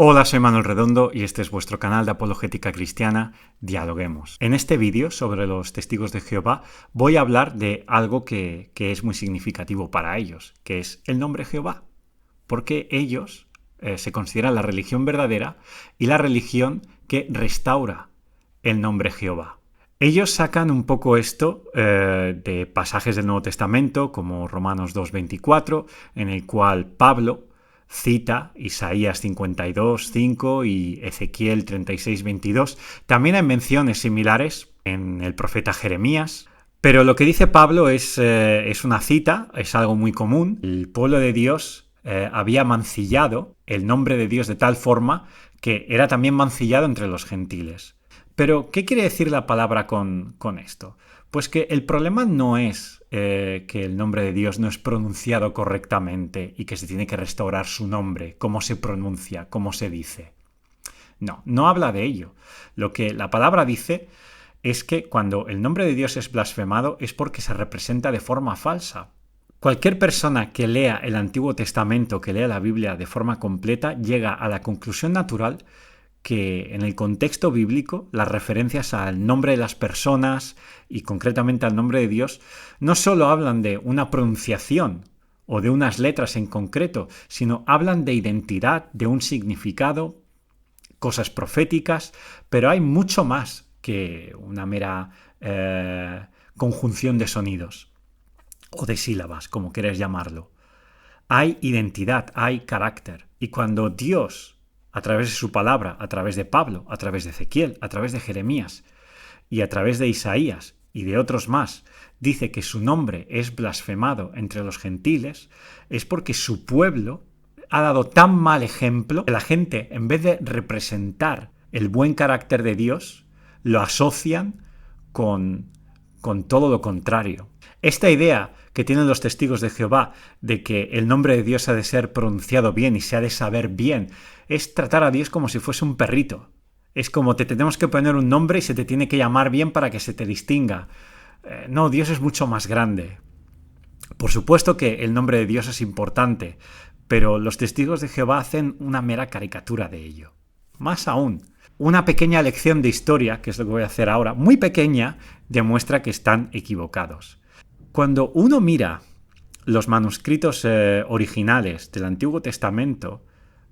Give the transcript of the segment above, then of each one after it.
Hola, soy Manuel Redondo y este es vuestro canal de apologética cristiana, Dialoguemos. En este vídeo sobre los testigos de Jehová voy a hablar de algo que es muy significativo para ellos, que es el nombre Jehová, porque ellos se consideran la religión verdadera y la religión que restaura el nombre Jehová. Ellos sacan un poco esto de pasajes del Nuevo Testamento, como Romanos 2:24, en el cual Pablo cita Isaías 52:5 y Ezequiel 36:22. También hay menciones similares en el profeta Jeremías, pero lo que dice Pablo es una cita, es algo muy común. El pueblo de Dios había mancillado el nombre de Dios de tal forma que era también mancillado entre los gentiles. Pero, ¿qué quiere decir la palabra con esto? Pues que el problema no es que el nombre de Dios no es pronunciado correctamente y que se tiene que restaurar su nombre, cómo se pronuncia, cómo se dice. No habla de ello. Lo que la palabra dice es que cuando el nombre de Dios es blasfemado es porque se representa de forma falsa. Cualquier persona que lea el Antiguo Testamento, que lea la Biblia de forma completa, llega a la conclusión natural que en el contexto bíblico las referencias al nombre de las personas y concretamente al nombre de Dios no solo hablan de una pronunciación o de unas letras en concreto, sino hablan de identidad, de un significado, cosas proféticas, pero hay mucho más que una mera conjunción de sonidos o de sílabas, como quieras llamarlo. Hay identidad, hay carácter. Y cuando Dios, a través de su palabra, a través de Pablo, a través de Ezequiel, a través de Jeremías y a través de Isaías y de otros más, dice que su nombre es blasfemado entre los gentiles, es porque su pueblo ha dado tan mal ejemplo que la gente, en vez de representar el buen carácter de Dios, lo asocian con todo lo contrario. Esta idea que tienen los testigos de Jehová de que el nombre de Dios ha de ser pronunciado bien y se ha de saber bien, es tratar a Dios como si fuese un perrito. Es como te tenemos que poner un nombre y se te tiene que llamar bien para que se te distinga. No, Dios es mucho más grande. Por supuesto que el nombre de Dios es importante, pero los testigos de Jehová hacen una mera caricatura de ello. Más aún, una pequeña lección de historia, que es lo que voy a hacer ahora, muy pequeña, demuestra que están equivocados. Cuando uno mira los manuscritos originales del Antiguo Testamento,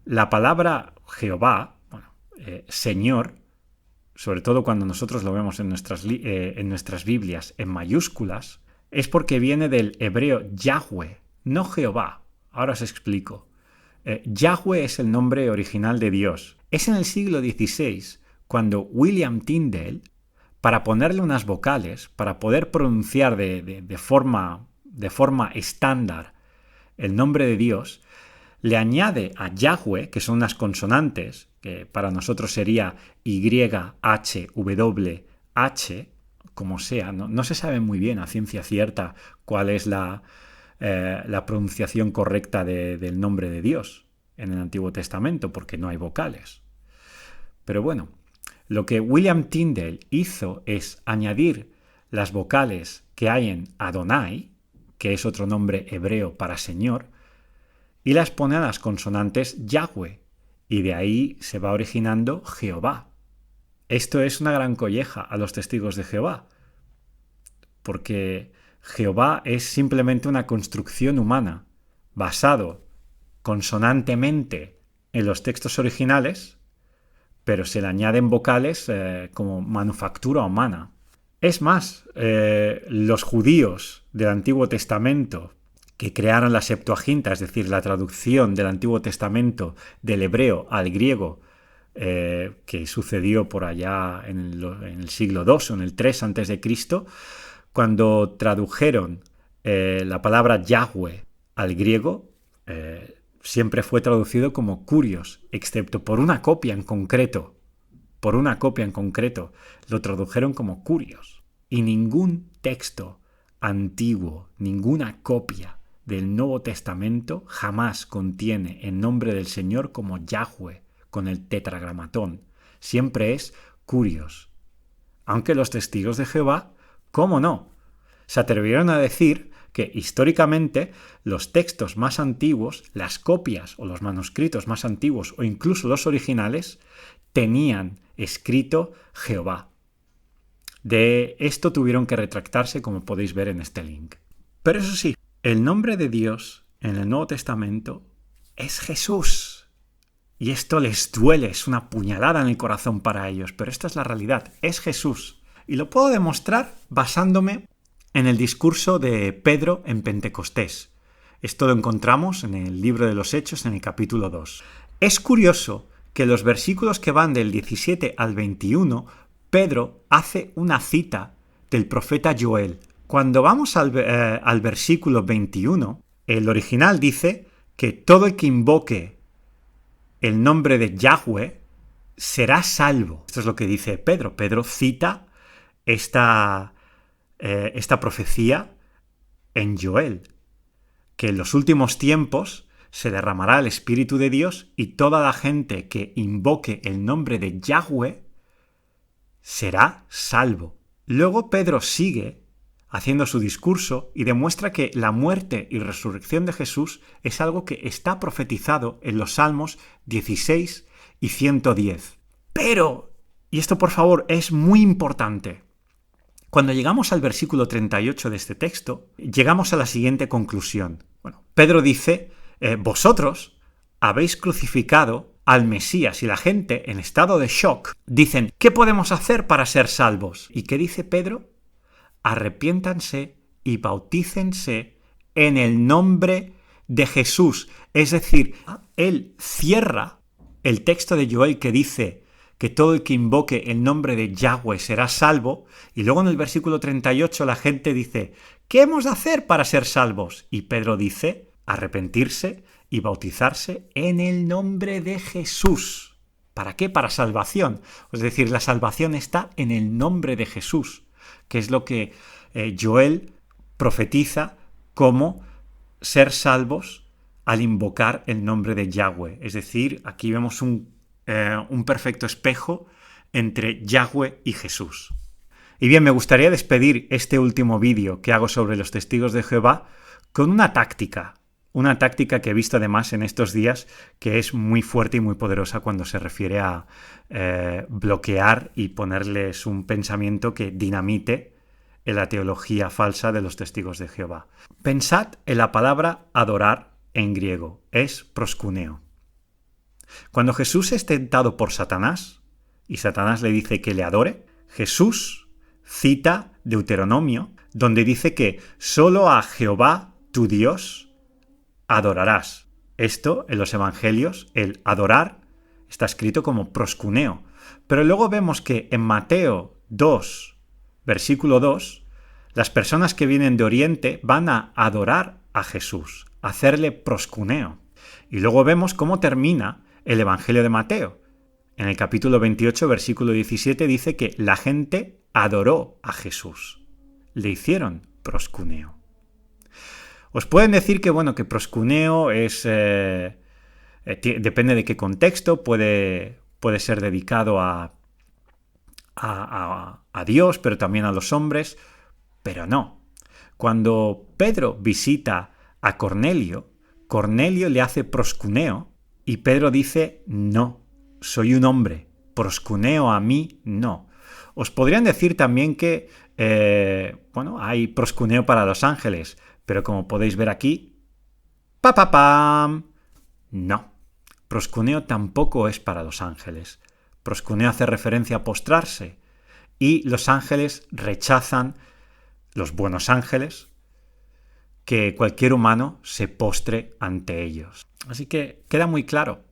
la palabra Jehová, Señor, sobre todo cuando nosotros lo vemos en nuestras Biblias en mayúsculas, es porque viene del hebreo Yahweh, no Jehová. Ahora os explico. Yahweh es el nombre original de Dios. Es en el siglo XVI cuando William Tyndale, para ponerle unas vocales, para poder pronunciar de forma estándar el nombre de Dios, le añade a Yahweh, que son unas consonantes, que para nosotros sería YHWH, como sea, no se sabe muy bien a ciencia cierta cuál es la pronunciación correcta del nombre de Dios en el Antiguo Testamento, porque no hay vocales. Pero bueno, lo que William Tyndale hizo es añadir las vocales que hay en Adonai, que es otro nombre hebreo para Señor, y las pone a las consonantes Yahweh, y de ahí se va originando Jehová. Esto es una gran colleja a los testigos de Jehová, porque Jehová es simplemente una construcción humana, basado consonantemente en los textos originales, pero se le añaden vocales como manufactura humana. Es más, los judíos del Antiguo Testamento que crearon la Septuaginta, es decir, la traducción del Antiguo Testamento del hebreo al griego, que sucedió por allá en el siglo II o en el III a.C., cuando tradujeron la palabra Yahweh al griego, siempre fue traducido como Kurios, excepto por una copia en concreto. Por una copia en concreto lo tradujeron como Kurios. Y ningún texto antiguo, ninguna copia del Nuevo Testamento jamás contiene el nombre del Señor como Yahweh, con el tetragramatón. Siempre es Kurios. Aunque los testigos de Jehová, ¿cómo no?, se atrevieron a decir que históricamente los textos más antiguos, las copias o los manuscritos más antiguos o incluso los originales, tenían escrito Jehová. De esto tuvieron que retractarse, como podéis ver en este link. Pero eso sí, el nombre de Dios en el Nuevo Testamento es Jesús. Y esto les duele, es una puñalada en el corazón para ellos, pero esta es la realidad, es Jesús. Y lo puedo demostrar basándome en el discurso de Pedro en Pentecostés. Esto lo encontramos en el libro de los Hechos, en el capítulo 2. Es curioso que los versículos que van del 17 al 21, Pedro hace una cita del profeta Joel. Cuando vamos al versículo 21, el original dice que todo el que invoque el nombre de Yahweh será salvo. Esto es lo que dice Pedro. Pedro cita esta profecía en Joel, que en los últimos tiempos se derramará el Espíritu de Dios y toda la gente que invoque el nombre de Yahweh será salvo. Luego Pedro sigue haciendo su discurso y demuestra que la muerte y resurrección de Jesús es algo que está profetizado en los Salmos 16 y 110. Pero, y esto por favor es muy importante, cuando llegamos al versículo 38 de este texto, llegamos a la siguiente conclusión. Bueno, Pedro dice, vosotros habéis crucificado al Mesías, y la gente en estado de shock dicen, ¿qué podemos hacer para ser salvos? ¿Y qué dice Pedro? Arrepiéntanse y bautícense en el nombre de Jesús. Es decir, él cierra el texto de Joel que dice que todo el que invoque el nombre de Yahweh será salvo, y luego en el versículo 38 la gente dice, ¿qué hemos de hacer para ser salvos? Y Pedro dice, arrepentirse y bautizarse en el nombre de Jesús. ¿Para qué? Para salvación. Es decir, la salvación está en el nombre de Jesús, que es lo que Joel profetiza como ser salvos al invocar el nombre de Yahweh. Es decir, aquí vemos un perfecto espejo entre Yahweh y Jesús. Y bien, me gustaría despedir este último vídeo que hago sobre los testigos de Jehová con una táctica que he visto además en estos días, que es muy fuerte y muy poderosa cuando se refiere a bloquear y ponerles un pensamiento que dinamite en la teología falsa de los testigos de Jehová. Pensad en la palabra adorar en griego, es proskuneo. Cuando Jesús es tentado por Satanás, y Satanás le dice que le adore, Jesús cita Deuteronomio, donde dice que solo a Jehová, tu Dios, adorarás. Esto, en los evangelios, el adorar está escrito como proskuneo. Pero luego vemos que en Mateo 2, versículo 2, las personas que vienen de Oriente van a adorar a Jesús, a hacerle proskuneo. Y luego vemos cómo termina el Evangelio de Mateo. En el capítulo 28, versículo 17, dice que la gente adoró a Jesús. Le hicieron proskuneo. Os pueden decir que, bueno, que proskuneo es... depende de qué contexto, puede ser dedicado a Dios, pero también a los hombres, pero no. Cuando Pedro visita a Cornelio, Cornelio le hace proskuneo y Pedro dice, no, soy un hombre, proskuneo a mí no. Os podrían decir también que, hay proskuneo para los ángeles, pero como podéis ver aquí, ¡pam! No, proskuneo tampoco es para los ángeles. Proskuneo hace referencia a postrarse, y los ángeles rechazan, los buenos ángeles, que cualquier humano se postre ante ellos. Así que queda muy claro.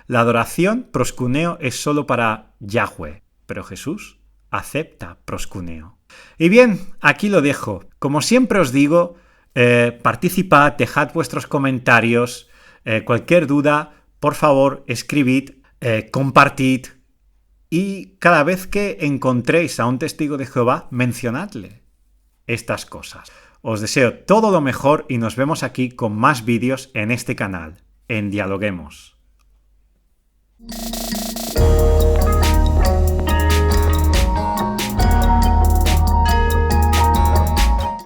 La adoración, proskuneo, es solo para Yahweh, pero Jesús acepta proskuneo. Y bien, aquí lo dejo. Como siempre os digo, participad, dejad vuestros comentarios, cualquier duda, por favor, escribid, compartid, y cada vez que encontréis a un testigo de Jehová, mencionadle estas cosas. Os deseo todo lo mejor y nos vemos aquí con más vídeos en este canal, en Dialoguemos.